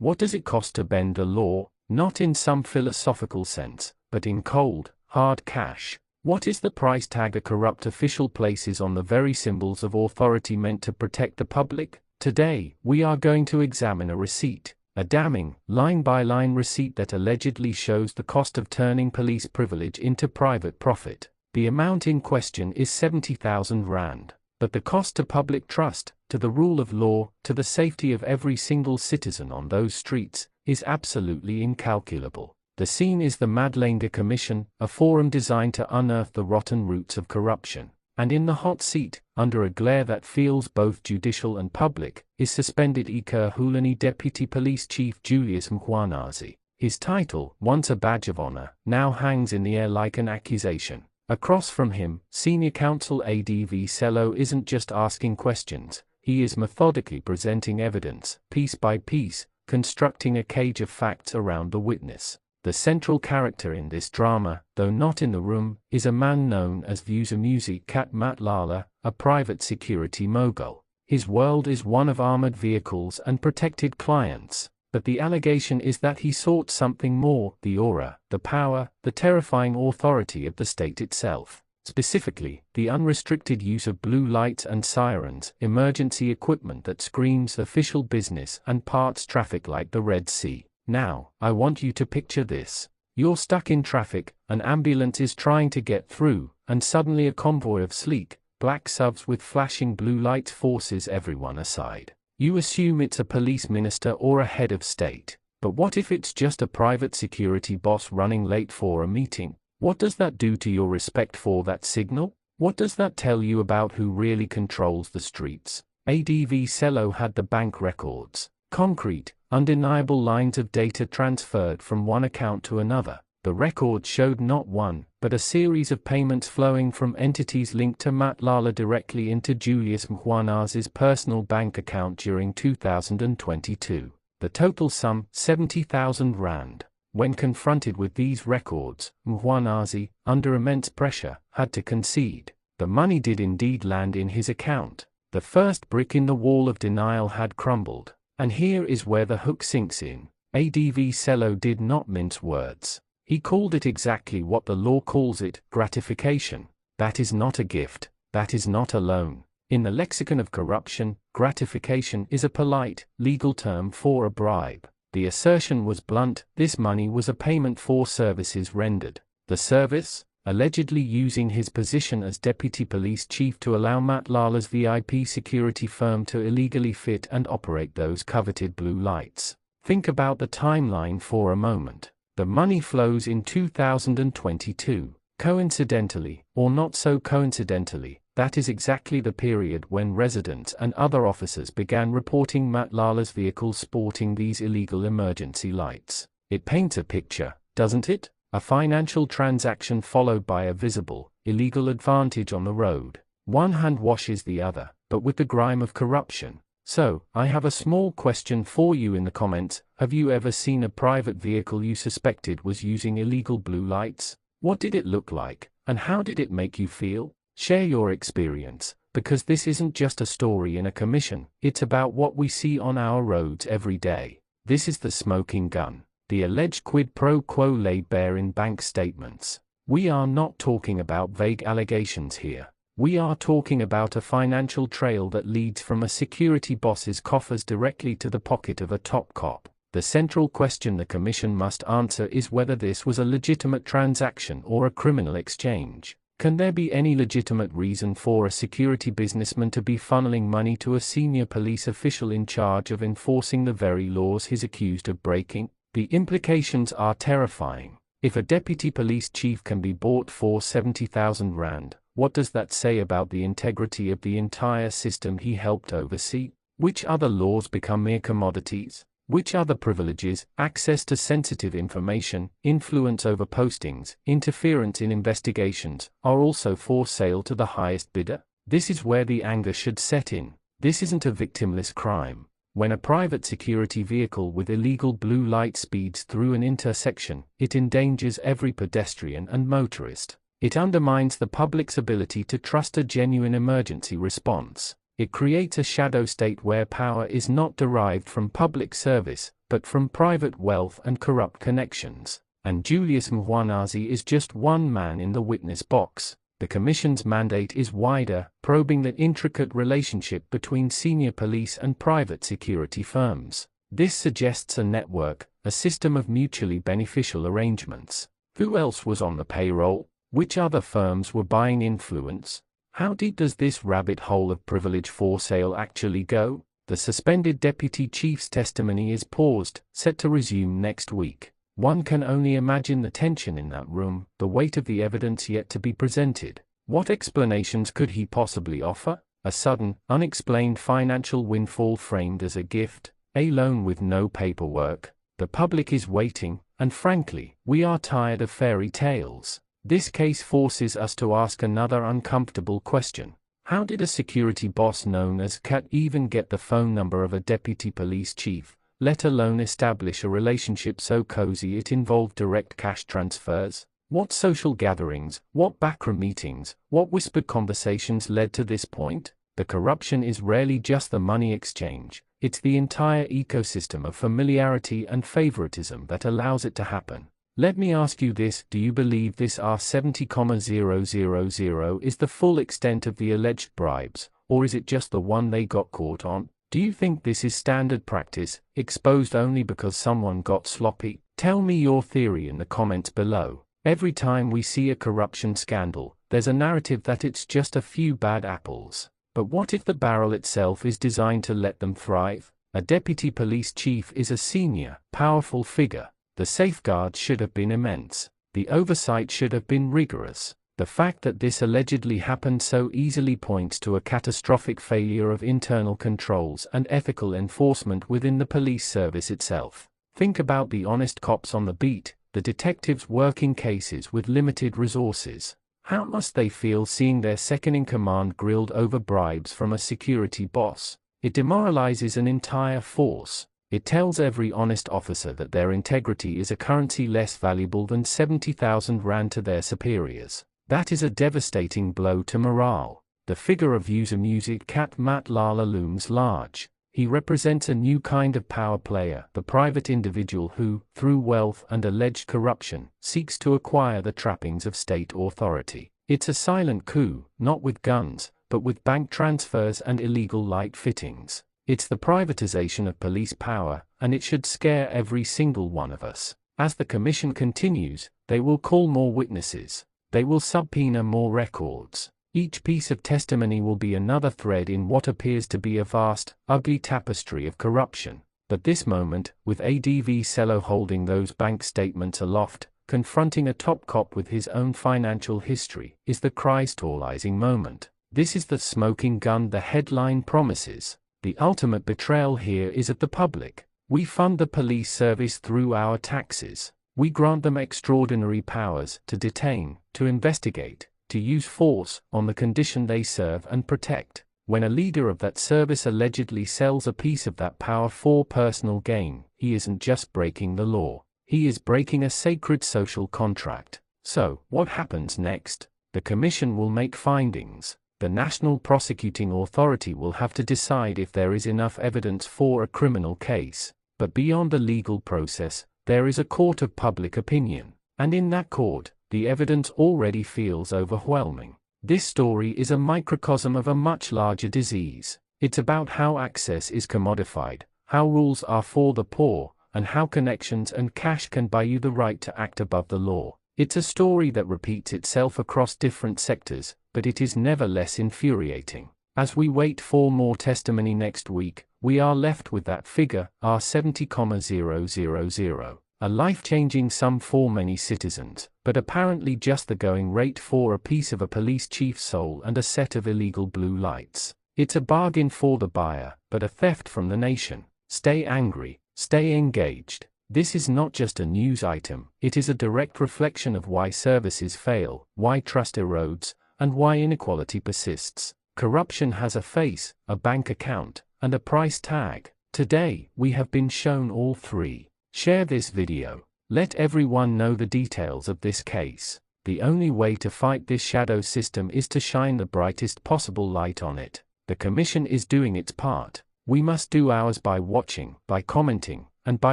What does it cost to bend the law? Not in some philosophical sense, but in cold, hard cash. What is the price tag a corrupt official places on the very symbols of authority meant to protect the public? Today, we are going to examine a receipt, a damning, line-by-line receipt that allegedly shows the cost of turning police privilege into private profit. The amount in question is 70,000 rand. But the cost to public trust, to the rule of law, to the safety of every single citizen on those streets, is absolutely incalculable. The scene is the Madlanga Commission, a forum designed to unearth the rotten roots of corruption. And in the hot seat, under a glare that feels both judicial and public, is suspended Ekurhuleni Deputy Police Chief Julius Mkhwanazi. His title, once a badge of honor, now hangs in the air like an accusation. Across from him, Senior Counsel Adv Sello isn't just asking questions, he is methodically presenting evidence, piece by piece, constructing a cage of facts around the witness. The central character in this drama, though not in the room, is a man known as Madlanga, a private security mogul. His world is one of armored vehicles and protected clients. But the allegation is that he sought something more, the aura, the power, the terrifying authority of the state itself. Specifically, the unrestricted use of blue lights and sirens, emergency equipment that screams official business and parts traffic like the Red Sea. Now, I want you to picture this. You're stuck in traffic, an ambulance is trying to get through, and suddenly a convoy of sleek, black SUVs with flashing blue lights forces everyone aside. You assume it's a police minister or a head of state. But what if it's just a private security boss running late for a meeting? What does that do to your respect for that signal? What does that tell you about who really controls the streets? Adv Sello had the bank records. Concrete, undeniable lines of data transferred from one account to another. The records showed not one, but a series of payments flowing from entities linked to Madlanga directly into Julius Mkhwanazi's personal bank account during 2022. The total sum, 70,000 rand. When confronted with these records, Mkhwanazi, under immense pressure, had to concede. The money did indeed land in his account. The first brick in the wall of denial had crumbled. And here is where the hook sinks in. Adv Sello did not mince words. He called it exactly what the law calls it, gratification. That is not a gift, that is not a loan. In the lexicon of corruption, gratification is a polite, legal term for a bribe. The assertion was blunt, this money was a payment for services rendered. The service? Allegedly using his position as deputy police chief to allow Madlanga's VIP security firm to illegally fit and operate those coveted blue lights. Think about the timeline for a moment. The money flows in 2022. Coincidentally, or not so coincidentally, that is exactly the period when residents and other officers began reporting Madlanga's vehicles sporting these illegal emergency lights. It paints a picture, doesn't it? A financial transaction followed by a visible, illegal advantage on the road. One hand washes the other, but with the grime of corruption. So, I have a small question for you in the comments. Have you ever seen a private vehicle you suspected was using illegal blue lights? What did it look like, and how did it make you feel? Share your experience, because this isn't just a story in a commission, it's about what we see on our roads every day. This is the smoking gun. The alleged quid pro quo laid bare in bank statements. We are not talking about vague allegations here. We are talking about a financial trail that leads from a security boss's coffers directly to the pocket of a top cop. The central question the commission must answer is whether this was a legitimate transaction or a criminal exchange. Can there be any legitimate reason for a security businessman to be funneling money to a senior police official in charge of enforcing the very laws he's accused of breaking? The implications are terrifying. If a deputy police chief can be bought for 70,000 rand, what does that say about the integrity of the entire system he helped oversee? Which other laws become mere commodities? Which other privileges, access to sensitive information, influence over postings, interference in investigations, are also for sale to the highest bidder? This is where the anger should set in. This isn't a victimless crime. When a private security vehicle with illegal blue light speeds through an intersection, it endangers every pedestrian and motorist. It undermines the public's ability to trust a genuine emergency response. It creates a shadow state where power is not derived from public service, but from private wealth and corrupt connections. And Julius Mkhwanazi is just one man in the witness box. The Commission's mandate is wider, probing the intricate relationship between senior police and private security firms. This suggests a network, a system of mutually beneficial arrangements. Who else was on the payroll? Which other firms were buying influence? How deep does this rabbit hole of privilege for sale actually go? The suspended deputy chief's testimony is paused, set to resume next week. One can only imagine the tension in that room, the weight of the evidence yet to be presented. What explanations could he possibly offer? A sudden, unexplained financial windfall framed as a gift, a loan with no paperwork. The public is waiting, and frankly, we are tired of fairy tales. This case forces us to ask another uncomfortable question. How did a security boss known as Kat even get the phone number of a deputy police chief, let alone establish a relationship so cozy it involved direct cash transfers? What social gatherings, what backroom meetings, what whispered conversations led to this point? The corruption is rarely just the money exchange, it's the entire ecosystem of familiarity and favoritism that allows it to happen. Let me ask you this: do you believe this R70,000 is the full extent of the alleged bribes, or is it just the one they got caught on? Do you think this is standard practice, exposed only because someone got sloppy? Tell me your theory in the comments below. Every time we see a corruption scandal, there's a narrative that it's just a few bad apples. But what if the barrel itself is designed to let them thrive? A deputy police chief is a senior, powerful figure. The safeguards should have been immense. The oversight should have been rigorous. The fact that this allegedly happened so easily points to a catastrophic failure of internal controls and ethical enforcement within the police service itself. Think about the honest cops on the beat, the detectives working cases with limited resources. How must they feel seeing their second-in-command grilled over bribes from a security boss? It demoralizes an entire force. It tells every honest officer that their integrity is a currency less valuable than 70,000 rand to their superiors. That is a devastating blow to morale. The figure of user music Kat Madlanga looms large. He represents a new kind of power player, the private individual who, through wealth and alleged corruption, seeks to acquire the trappings of state authority. It's a silent coup, not with guns, but with bank transfers and illegal light fittings. It's the privatization of police power, and it should scare every single one of us. As the Commission continues, they will call more witnesses. They will subpoena more records. Each piece of testimony will be another thread in what appears to be a vast, ugly tapestry of corruption. But this moment, with Adv Sello holding those bank statements aloft, confronting a top cop with his own financial history, is the crystallizing moment. This is the smoking gun the headline promises. The ultimate betrayal here is of the public. We fund the police service through our taxes. We grant them extraordinary powers to detain, to investigate, to use force, on the condition they serve and protect. When a leader of that service allegedly sells a piece of that power for personal gain, he isn't just breaking the law. He is breaking a sacred social contract. So, what happens next? The Commission will make findings. The National Prosecuting Authority will have to decide if there is enough evidence for a criminal case. But beyond the legal process, there is a court of public opinion. And in that court, the evidence already feels overwhelming. This story is a microcosm of a much larger disease. It's about how access is commodified, how rules are for the poor, and how connections and cash can buy you the right to act above the law. It's a story that repeats itself across different sectors, but it is never less infuriating. As we wait for more testimony next week, we are left with that figure, R70,000, a life-changing sum for many citizens, but apparently just the going rate for a piece of a police chief's soul and a set of illegal blue lights. It's a bargain for the buyer, but a theft from the nation. Stay angry, stay engaged. This is not just a news item, it is a direct reflection of why services fail, why trust erodes, and why inequality persists. Corruption has a face, a bank account, and a price tag. Today, we have been shown all three. Share this video. Let everyone know the details of this case. The only way to fight this shadow system is to shine the brightest possible light on it. The Commission is doing its part. We must do ours by watching, by commenting, and by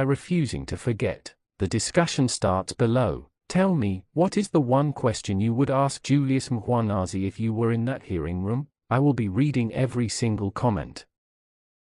refusing to forget. The discussion starts below. Tell me, what is the one question you would ask Julius Mkhwanazi if you were in that hearing room? I will be reading every single comment.